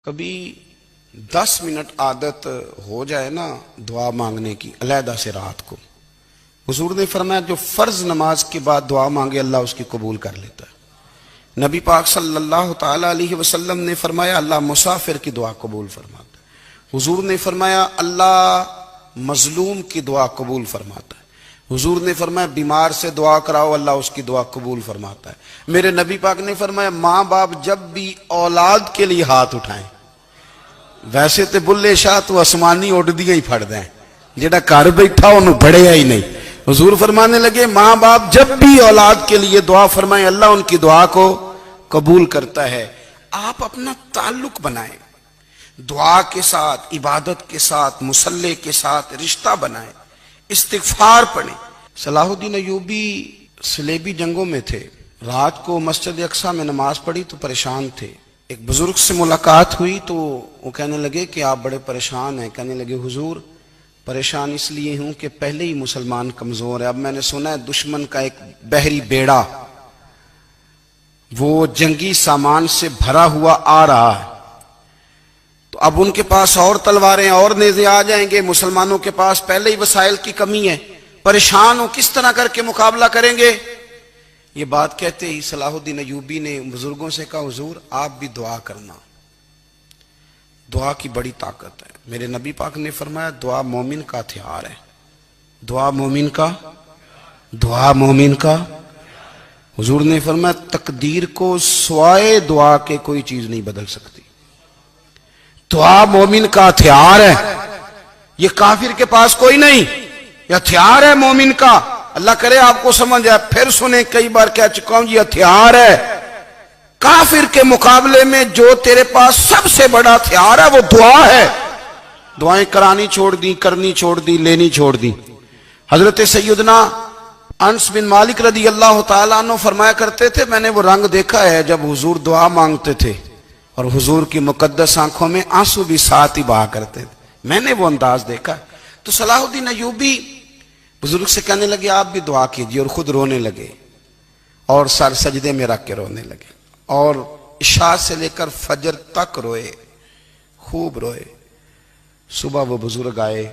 کبھی 10 منٹ عادت ہو جائے نا دعا مانگنے کی علیحدہ سے رات کو، حضور نے فرمایا جو فرض نماز کے بعد دعا مانگے اللہ اس کی قبول کر لیتا ہے۔ نبی پاک صلی اللہ تعالی علیہ وسلم نے فرمایا اللہ مسافر کی دعا قبول فرماتا ہے۔ حضور نے فرمایا اللہ مظلوم کی دعا قبول فرماتا ہے۔ حضور نے فرمایا بیمار سے دعا کراؤ اللہ اس کی دعا قبول فرماتا ہے۔ میرے نبی پاک نے فرمایا ماں باپ جب بھی اولاد کے لیے ہاتھ اٹھائیں، ویسے تے بلے شاہ تو آسمانی اڑ دیا ہی پھڑ دیں، جڑا گھر بیٹھا انہوں بڑھیا ہی نہیں۔ حضور فرمانے لگے ماں باپ جب بھی اولاد کے لیے دعا فرمائیں اللہ ان کی دعا کو قبول کرتا ہے۔ آپ اپنا تعلق بنائیں دعا کے ساتھ، عبادت کے ساتھ، مصلی کے ساتھ رشتہ بنائیں، استغفار پڑھیں۔ صلاح الدین ایوبی صلیبی جنگوں میں تھے، رات کو مسجد اقصیٰ میں نماز پڑھی تو پریشان تھے۔ ایک بزرگ سے ملاقات ہوئی تو وہ کہنے لگے کہ آپ بڑے پریشان ہیں۔ کہنے لگے حضور پریشان اس لیے ہوں کہ پہلے ہی مسلمان کمزور ہے، اب میں نے سنا ہے دشمن کا ایک بحری بیڑا وہ جنگی سامان سے بھرا ہوا آ رہا ہے، تو اب ان کے پاس اور تلواریں اور نیزے آ جائیں گے، مسلمانوں کے پاس پہلے ہی وسائل کی کمی ہے، پریشان ہو کس طرح کر کے مقابلہ کریں گے۔ یہ بات کہتے ہی صلاح الدین ایوبی نے بزرگوں سے کہا حضور آپ بھی دعا کرنا، دعا کی بڑی طاقت ہے۔ میرے نبی پاک نے فرمایا دعا مومن کا ہتھیار ہے، دعا مومن کا حضور نے فرمایا تقدیر کو سوائے دعا کے کوئی چیز نہیں بدل سکتی۔ دعا مومن کا ہتھیار ہے، یہ کافر کے پاس کوئی نہیں، یہ ہتھیار ہے مومن کا۔ اللہ کرے آپ کو سمجھ آئے، پھر سنیں، کئی بار کہہ چکا ہوں یہ ہتھیار ہے۔ کافر کے مقابلے میں جو تیرے پاس سب سے بڑا ہتھیار ہے وہ دعا ہے۔ دعائیں کرانی چھوڑ دی، کرنی چھوڑ دی، لینی چھوڑ دی۔ حضرت سیدنا انس بن مالک رضی اللہ تعالیٰ عنہ فرمایا کرتے تھے میں نے وہ رنگ دیکھا ہے جب حضور دعا مانگتے تھے اور حضور کی مقدس آنکھوں میں آنسو بھی ساتھ ہی بہا کرتے تھے، میں نے وہ انداز دیکھا۔ تو صلاح الدین ایوبی بزرگ سے کہنے لگے آپ بھی دعا کیجئے، اور خود رونے لگے اور سر سجدے میں رکھ کے رونے لگے، اور عشاء سے لے کر فجر تک روئے، خوب روئے۔ صبح وہ بزرگ آئے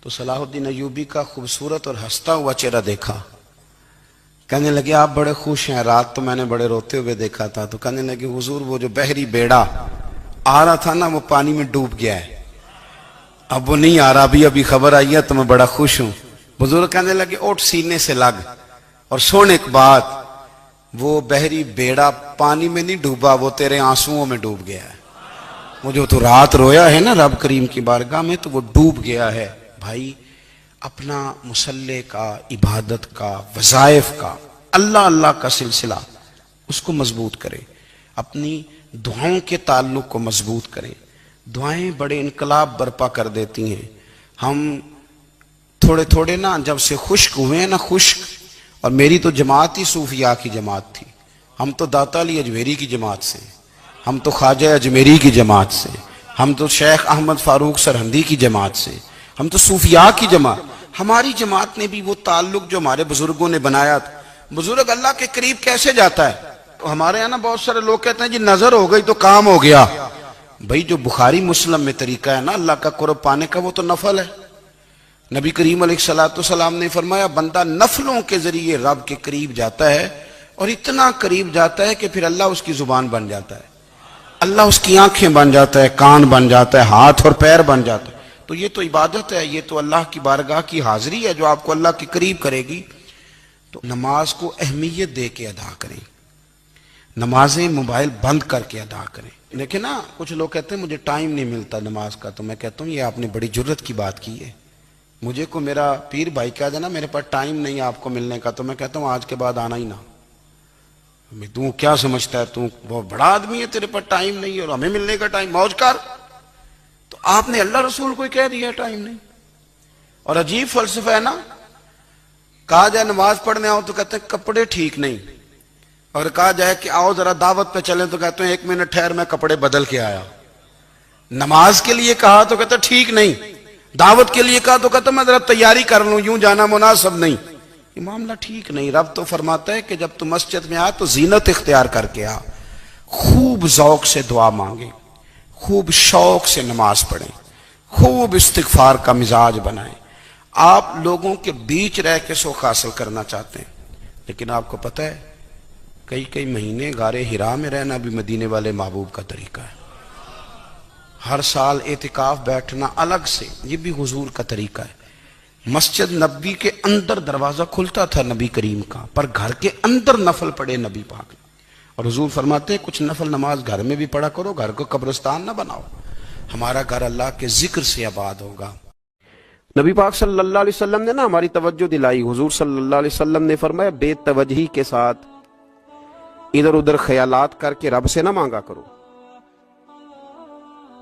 تو صلاح الدین ایوبی کا خوبصورت اور ہنستا ہوا چہرہ دیکھا، کہنے لگے آپ بڑے خوش ہیں، رات تو میں نے بڑے روتے ہوئے دیکھا تھا۔ تو کہنے لگے حضور وہ جو بحری بیڑا آ رہا تھا نا وہ پانی میں ڈوب گیا ہے، اب وہ نہیں آ رہا، ابھی خبر آئی ہے تو میں بڑا خوش ہوں۔ بزرگ کہنے لگے اٹھ سینے سے لگ اور سن ایک بات، وہ بحری بیڑا پانی میں نہیں ڈوبا، وہ تیرے آنسوؤں میں ڈوب گیا ہے۔ وہ جو تو رات رویا ہے نا رب کریم کی بارگاہ میں تو وہ ڈوب گیا ہے۔ بھائی اپنا مصلی کا، عبادت کا، وظائف کا، اللہ کا سلسلہ اس کو مضبوط کرے، اپنی دعاؤں کے تعلق کو مضبوط کریں۔ دعائیں بڑے انقلاب برپا کر دیتی ہیں۔ ہم تھوڑے نا جب سے خشک ہوئے ہیں نا، خشک، اور میری تو جماعت ہی صوفیاء کی جماعت تھی، ہم تو داتا علی اجمیری کی جماعت سے، ہم تو خواجہ اجمیری کی جماعت سے، ہم تو شیخ احمد فاروق سرہندی کی جماعت سے، ہم تو صوفیاء کی جماعت۔ ہماری جماعت نے بھی وہ تعلق جو ہمارے بزرگوں نے بنایا تھا۔ بزرگ اللہ کے قریب کیسے جاتا ہے؟ ہمارے یہاں نا بہت سارے لوگ کہتے ہیں جی نظر ہو گئی تو کام ہو گیا۔ بھئی جو بخاری مسلم میں طریقہ ہے نا اللہ کا قرب پانے کا وہ تو نفل ہے۔ نبی کریم علیہ السلام نے فرمایا بندہ نفلوں کے ذریعے رب کے قریب جاتا ہے، اور اتنا قریب جاتا ہے کہ پھر اللہ اس کی زبان بن جاتا ہے، اللہ اس کی آنکھیں بن جاتا ہے، کان بن جاتا ہے، ہاتھ اور پیر بن جاتا ہے۔ تو یہ تو عبادت ہے، یہ تو اللہ کی بارگاہ کی حاضری ہے جو آپ کو اللہ کے قریب کرے گی۔ تو نماز کو اہمیت دے کے ادا کریں، نمازیں موبائل بند کر کے ادا کریں۔ دیکھیں نا کچھ لوگ کہتے ہیں مجھے ٹائم نہیں ملتا نماز کا، تو میں کہتا ہوں یہ آپ نے بڑی جرت کی بات کی ہے۔ مجھے کو میرا پیر بھائی کہہ دینا میرے پاس ٹائم نہیں آپ کو ملنے کا، تو میں کہتا ہوں آج کے بعد آنا ہی نہ۔ تو کیا سمجھتا ہے تو بہت بڑا آدمی ہے، تیرے پاس ٹائم نہیں ہے اور ہمیں ملنے کا ٹائم، موج کر۔ تو آپ نے اللہ رسول کو کہہ دیا ٹائم نہیں۔ اور عجیب فلسفہ ہے نا، کہا جائے نماز پڑھنے آؤ تو کہتے ہیں کپڑے ٹھیک نہیں، اور کہا جائے کہ آؤ ذرا دعوت پہ چلیں تو کہتے ہیں 1 منٹ ٹھہر میں کپڑے بدل کے آیا۔ نماز کے لیے کہا تو کہتے ہیں ٹھیک نہیں، دعوت کے لیے کہا تو کہتے ہیں میں ذرا تیاری کر لوں، یوں جانا مناسب نہیں۔ یہ معاملہ ٹھیک نہیں۔ رب تو فرماتا ہے کہ جب تم مسجد میں آ تو زینت اختیار کر کے آ، خوب ذوق سے دعا مانگیں، خوب شوق سے نماز پڑھیں، خوب استغفار کا مزاج بنائیں۔ آپ لوگوں کے بیچ رہ کے سوکھ حاصل کرنا چاہتے ہیں، لیکن آپ کو پتہ ہے کئی مہینے غار حرا میں رہنا بھی مدینے والے محبوب کا طریقہ ہے۔ ہر سال اعتکاف بیٹھنا الگ سے، یہ بھی حضور کا طریقہ ہے۔ مسجد نبی کے اندر دروازہ کھلتا تھا نبی کریم کا، پر گھر کے اندر نفل پڑھے نبی پاک نے، اور حضور فرماتے ہیں کچھ نفل نماز گھر میں بھی پڑھا کرو، گھر کو قبرستان نہ بناؤ، ہمارا گھر اللہ کے ذکر سے آباد ہوگا۔ نبی پاک صلی اللہ علیہ وسلم نے ہماری توجہ دلائی۔ حضور صلی اللہ علیہ وسلم نے فرمایا بے توجہی کے ساتھ ادھر ادھر خیالات کر کے رب سے نہ مانگا کرو،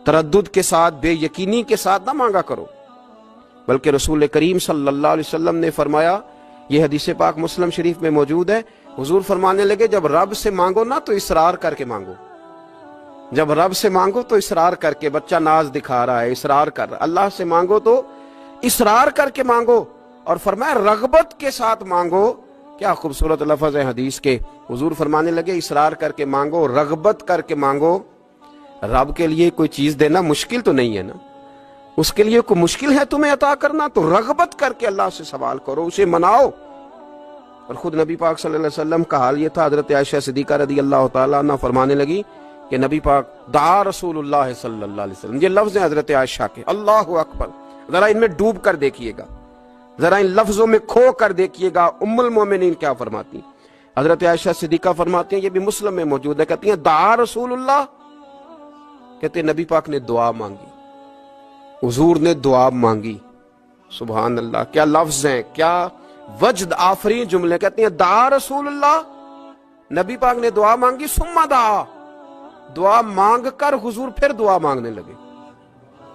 تردد کے ساتھ بے یقینی کے ساتھ نہ مانگا کرو، بلکہ رسول کریم صلی اللہ علیہ وسلم نے فرمایا، یہ حدیث پاک مسلم شریف میں موجود ہے، حضور فرمانے لگے جب رب سے مانگو نا تو اصرار کر کے مانگو، جب رب سے مانگو تو اصرار کر کے، بچہ ناز دکھا رہا ہے اصرار کر رہا ہے، اللہ سے مانگو تو اصرار کر کے مانگو، اور فرمایا رغبت کے ساتھ مانگو۔ کیا خوبصورت لفظ ہے حدیث کے، حضور فرمانے لگے اصرار کر کے مانگو، رغبت کر کے مانگو۔ رب کے لیے کوئی چیز دینا مشکل تو نہیں ہے نا، اس کے لیے کوئی مشکل ہے تمہیں عطا کرنا، تو رغبت کر کے اللہ سے سوال کرو، اسے مناؤ۔ اور خود نبی پاک صلی اللہ علیہ وسلم کا حال یہ تھا، حضرت عائشہ صدیقہ رضی اللہ تعالیٰ عنہ فرمانے لگی کہ نبی پاک دعا رسول اللہ صلی اللہ علیہ وسلم، یہ لفظ ہیں حضرت عائشہ کے، اللہ اکبر، ذرا ان میں ڈوب کر دیکھیے گا، ذرا ان لفظوں میں کھو کر دیکھیے گا ام المومنین کیا فرماتی۔ حضرت عائشہ صدیقہ فرماتی ہیں، یہ بھی مسلم میں موجود ہے، کہتی ہیں دعا رسول اللہ، کہتے ہیں نبی پاک نے دعا مانگی، حضور نے دعا مانگی۔ سبحان اللہ، کیا لفظ ہیں، کیا وجد آفرین جملے، کہتے ہیں دعا رسول اللہ، نبی پاک نے دعا مانگی، ثم دعا، دعا مانگ کر حضور پھر دعا مانگنے لگے۔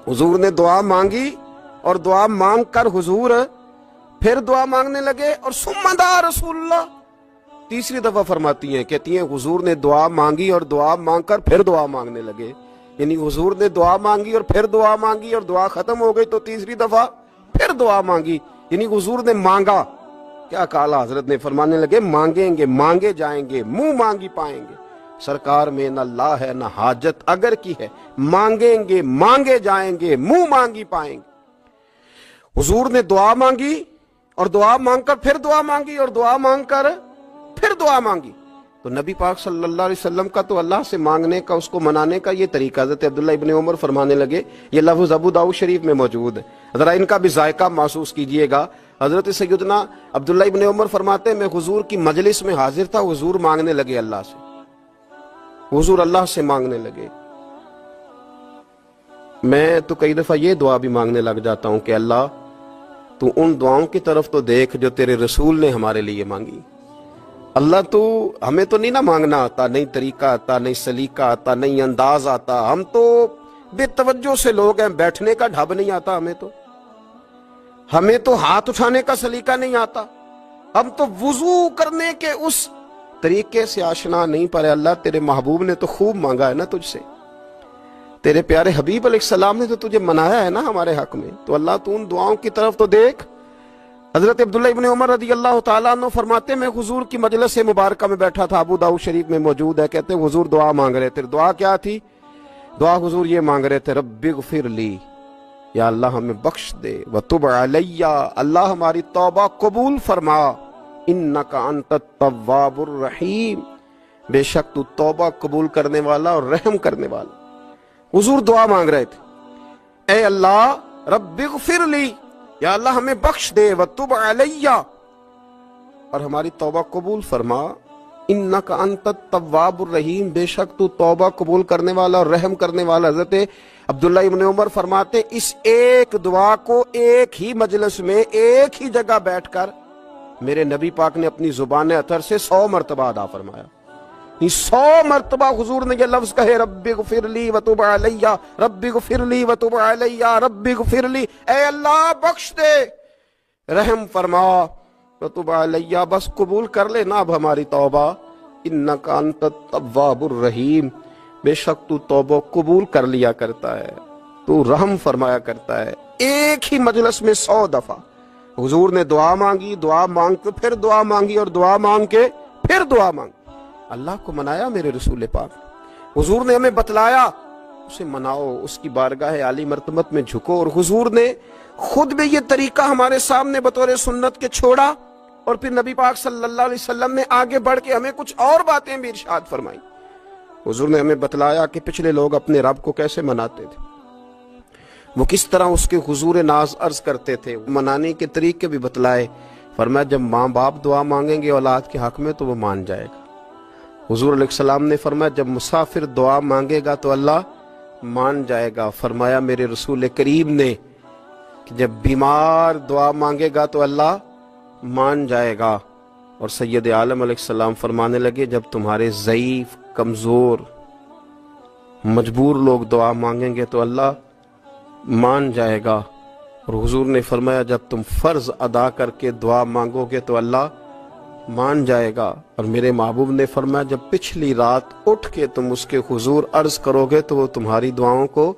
حضور نے دعا مانگی اور دعا مانگ کر حضور پھر دعا مانگنے لگے، اور ثم دعا رسول اللہ، تیسری دفعہ فرماتی ہیں، کہتی ہیں حضور نے دعا مانگی اور دعا مانگ کر پھر دعا مانگنے لگے، یعنی حضور نے دعا مانگی اور پھر دعا مانگی اور دعا ختم ہو گئی تو تیسری دفعہ پھر دعا مانگی، یعنی حضور نے مانگا۔ کیا کہا حضرت نے، فرمانے لگے مانگیں گے مانگے جائیں گے، منہ مانگی پائیں گے، سرکار میں نہ لا ہے نہ حاجت اگر کی ہے، مانگیں گے مانگے جائیں گے، منہ مانگی پائیں گے۔ حضور نے دعا مانگی اور دعا مانگ کر پھر دعا مانگی اور دعا مانگ کر پھر دعا مانگی، تو نبی پاک صلی اللہ علیہ وسلم کا تو اللہ سے مانگنے کا، اس کو منانے کا یہ طریقہ۔ حضرت عبداللہ ابن عمر فرمانے لگے، یہ لفظ ابو داؤد شریف میں موجود ہے، ذرا ان کا بھی ذائقہ محسوس کیجئے گا۔ حضرت سیدنا عبداللہ ابن عمر فرماتے ہیں، میں حضور کی مجلس میں حاضر تھا، حضور مانگنے لگے اللہ سے، حضور اللہ سے مانگنے لگے۔ میں تو کئی دفعہ یہ دعا بھی مانگنے لگ جاتا ہوں کہ اللہ تو ان دعاؤں کی طرف تو دیکھ جو تیرے رسول نے ہمارے لیے مانگی۔ اللہ تو ہمیں تو نہیں نہ مانگنا آتا، نہیں طریقہ آتا، نہیں سلیقہ آتا، نہیں انداز آتا، ہم تو بے توجہ سے لوگ ہیں، بیٹھنے کا ڈھب نہیں آتا ہمیں تو ہاتھ اٹھانے کا سلیقہ نہیں آتا، ہم تو وضو کرنے کے اس طریقے سے آشنا نہیں، پر اللہ تیرے محبوب نے تو خوب مانگا ہے نا تجھ سے، تیرے پیارے حبیب علیہ السلام نے تو تجھے منایا ہے نا ہمارے حق میں، تو اللہ تو ان دعاؤں کی طرف تو دیکھ۔ حضرت عبداللہ ابن عمر رضی اللہ تعالیٰ عنہ فرماتے، میں حضور کی مجلس مبارکہ میں بیٹھا تھا، ابو داؤد شریف میں موجود ہے، کہتے ہیں حضور دعا مانگ رہے تھے۔ دعا کیا تھی؟ دعا حضور یہ مانگ رہے تھے، رب اغفر لی، یا اللہ ہمیں بخش دے، وتب علی، اللہ ہماری توبہ قبول فرما، انک انت التواب الرحیم، بے شک تو توبہ قبول کرنے والا اور رحم کرنے والا۔ حضور دعا مانگ رہے تھے، اے اللہ رب اغفر لی، یا اللہ ہمیں بخش دے، وتب علی، اور ہماری توبہ قبول فرما، انک انت التواب الرحیم، بے شک تو توبہ قبول کرنے والا اور رحم کرنے والا۔ حضرت عبداللہ ابن عمر فرماتے، اس ایک دعا کو ایک ہی مجلس میں ایک ہی جگہ بیٹھ کر میرے نبی پاک نے اپنی زبان اطہر سے 100 مرتبہ ادا فرمایا، 100 مرتبہ حضور نے یہ لفظ کہے، رب اغفر لی وتب علی، رب اغفر لی وتب علی، رب اغفر لی، اے اللہ بخش دے، رحم فرما، وتب علی، بس قبول کر لے نا اب ہماری توبہ، انک انت التواب الرحیم، بے شک تو توبہ قبول کر لیا کرتا ہے، تو رحم فرمایا کرتا ہے۔ ایک ہی مجلس میں 100 دفعہ حضور نے دعا مانگی، دعا مانگ کے پھر دعا مانگی، اور دعا مانگ کے پھر دعا مانگی، اللہ کو منایا میرے رسول پاک۔ حضور نے ہمیں بتلایا اسے مناؤ، اس کی بارگاہ عالی مرتبت میں جھکو، اور حضور نے خود بھی یہ طریقہ ہمارے سامنے بطور سنت کے چھوڑا، اور پھر نبی پاک صلی اللہ علیہ وسلم نے آگے بڑھ کے ہمیں کچھ اور باتیں بھی ارشاد فرمائی۔ حضور نے ہمیں بتلایا کہ پچھلے لوگ اپنے رب کو کیسے مناتے تھے، وہ کس طرح اس کے حضور ناز عرض کرتے تھے، منانے کے طریقے بھی بتلائے۔ فرمایا جب ماں باپ دعا مانگیں گے اولاد کے حق میں تو وہ مان جائے گا۔ حضور علیہ السلام نے فرمایا جب مسافر دعا مانگے گا تو اللہ مان جائے گا۔ فرمایا میرے رسول کریم نے کہ جب بیمار دعا مانگے گا تو اللہ مان جائے گا۔ اور سید عالم علیہ السلام فرمانے لگے جب تمہارے ضعیف، کمزور، مجبور لوگ دعا مانگیں گے تو اللہ مان جائے گا۔ اور حضور نے فرمایا جب تم فرض ادا کر کے دعا مانگو گے تو اللہ مان جائے گا۔ اور میرے محبوب نے فرمایا جب پچھلی رات اٹھ کے تم اس کے حضور عرض کرو گے تو وہ تمہاری دعاؤں کو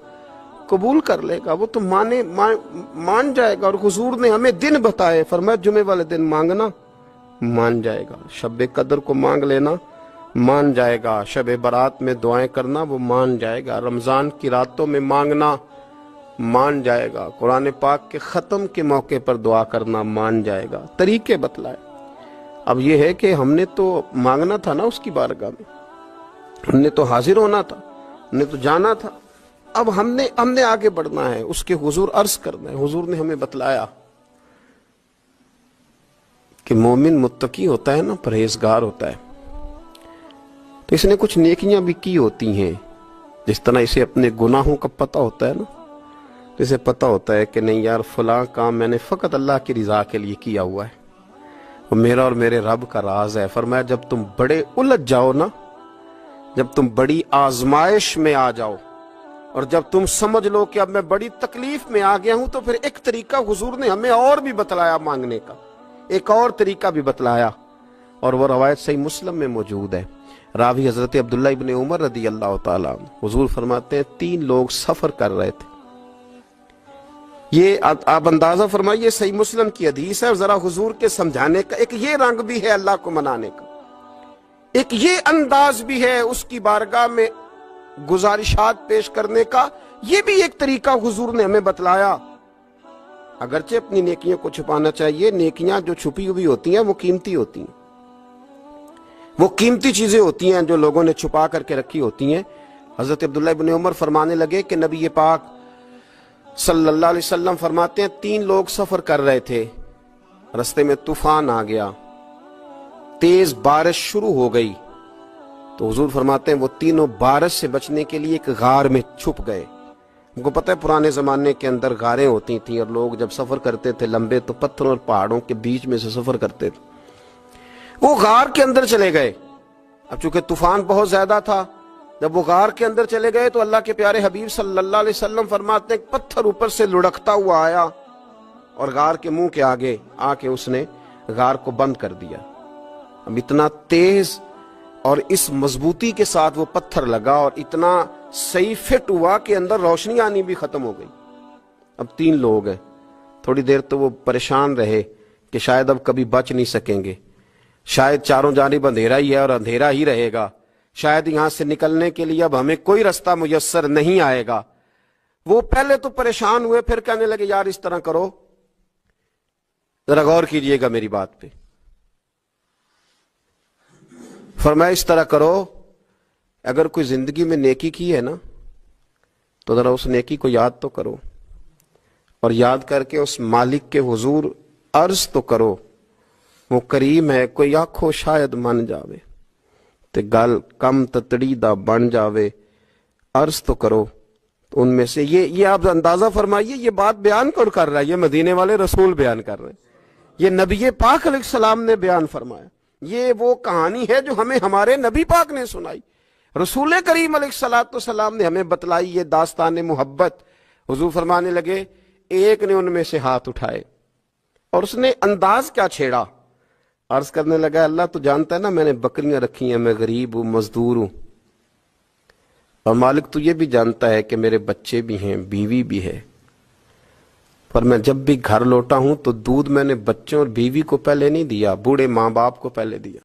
قبول کر لے گا، وہ تم مان جائے گا۔ اور حضور نے ہمیں دن بتائے، فرمایا جمعے والے دن مانگنا مان جائے گا، شب قدر کو مانگ لینا مان جائے گا، شب برات میں دعائیں کرنا وہ مان جائے گا، رمضان کی راتوں میں مانگنا مان جائے گا، قرآن پاک کے ختم کے موقع پر دعا کرنا مان جائے گا۔ طریقے بتلائے۔ اب یہ ہے کہ ہم نے تو مانگنا تھا نا اس کی بارگاہ میں، ہم نے تو حاضر ہونا تھا، ہم نے تو جانا تھا، اب ہم نے آگے بڑھنا ہے، اس کے حضور عرض کرنا ہے۔ حضور نے ہمیں بتلایا کہ مومن متقی ہوتا ہے نا، پرہیزگار ہوتا ہے، تو اس نے کچھ نیکیاں بھی کی ہوتی ہیں، جس طرح اسے اپنے گناہوں کا پتہ ہوتا ہے نا، اسے پتہ ہوتا ہے کہ نہیں یار فلاں کام میں نے فقط اللہ کی رضا کے لیے کیا ہوا ہے، وہ میرا اور میرے رب کا راز ہے۔ فرمایا جب تم بڑے الجھ جاؤ نا، جب تم بڑی آزمائش میں آ جاؤ، اور جب تم سمجھ لو کہ اب میں بڑی تکلیف میں آ گیا ہوں، تو پھر ایک طریقہ حضور نے ہمیں اور بھی بتلایا مانگنے کا، ایک اور طریقہ بھی بتلایا، اور وہ روایت صحیح مسلم میں موجود ہے۔ راوی حضرت عبداللہ ابن عمر رضی اللہ تعالیٰ عنہ، حضور فرماتے ہیں 3 لوگ سفر کر رہے تھے، یہ آپ اندازہ فرمائیے صحیح مسلم کی حدیث ہے، اور ذرا حضور کے سمجھانے کا ایک یہ رنگ بھی ہے اللہ کو منانے کا، ایک یہ انداز بھی ہے اس کی بارگاہ میں گزارشات پیش کرنے کا، یہ بھی ایک طریقہ حضور نے ہمیں بتلایا۔ اگرچہ اپنی نیکیوں کو چھپانا چاہیے، نیکیاں جو چھپی ہوئی ہوتی ہیں وہ قیمتی ہوتی ہیں، وہ قیمتی چیزیں ہوتی ہیں جو لوگوں نے چھپا کر کے رکھی ہوتی ہیں۔ حضرت عبداللہ ابن عمر فرمانے لگے کہ نبی پاک صلی اللہ علیہ وسلم فرماتے ہیں 3 لوگ سفر کر رہے تھے، رستے میں طوفان آ گیا، تیز بارش شروع ہو گئی، تو حضور فرماتے ہیں وہ تینوں بارش سے بچنے کے لیے ایک غار میں چھپ گئے۔ ان کو پتہ ہے پرانے زمانے کے اندر غاریں ہوتی تھیں، اور لوگ جب سفر کرتے تھے لمبے تو پتھروں اور پہاڑوں کے بیچ میں سے سفر کرتے تھے، وہ غار کے اندر چلے گئے۔ اب چونکہ طوفان بہت زیادہ تھا، جب وہ غار کے اندر چلے گئے تو اللہ کے پیارے حبیب صلی اللہ علیہ وسلم فرماتے ہیں پتھر اوپر سے لڑکتا ہوا آیا اور غار کے منہ کے آگے آ کے اس نے غار کو بند کر دیا۔ اب اتنا تیز اور اس مضبوطی کے ساتھ وہ پتھر لگا اور اتنا صحیح فٹ ہوا کہ اندر روشنی آنی بھی ختم ہو گئی۔ اب 3 لوگ ہیں، تھوڑی دیر تو وہ پریشان رہے کہ شاید اب کبھی بچ نہیں سکیں گے، شاید چاروں جانب اندھیرا ہی ہے اور اندھیرا ہی رہے گا، شاید یہاں سے نکلنے کے لیے اب ہمیں کوئی رستہ میسر نہیں آئے گا۔ وہ پہلے تو پریشان ہوئے، پھر کہنے لگے یار اس طرح کرو، ذرا غور کیجئے گا میری بات پہ۔ فرمایا اس طرح کرو، اگر کوئی زندگی میں نیکی کی ہے نا تو ذرا اس نیکی کو یاد تو کرو، اور یاد کر کے اس مالک کے حضور عرض تو کرو، وہ کریم ہے، کوئی آنکھو شاید من جاوے تے گل کم تتڑی دا بن جاوے، عرض تو کرو۔ تو ان میں سے یہ آپ اندازہ فرمائیے، یہ بات بیان کون کر رہا ہے؟ یہ مدینے والے رسول بیان کر رہے ہیں، یہ نبی پاک علیہ السلام نے بیان فرمایا، یہ وہ کہانی ہے جو ہمیں ہمارے نبی پاک نے سنائی، رسول کریم علیہ السلام نے ہمیں بتلائی، یہ داستان محبت۔ حضور فرمانے لگے ایک نے ان میں سے ہاتھ اٹھائے اور اس نے انداز کیا چھیڑا، عرض کرنے لگا اللہ تو جانتا ہے نا میں نے بکریاں رکھی ہیں، میں غریب ہوں، مزدور ہوں، اور مالک تو یہ بھی جانتا ہے کہ میرے بچے بھی ہیں، بیوی بھی ہے، پر میں جب بھی گھر لوٹا ہوں تو دودھ میں نے بچوں اور بیوی کو پہلے نہیں دیا، بوڑھے ماں باپ کو پہلے دیا۔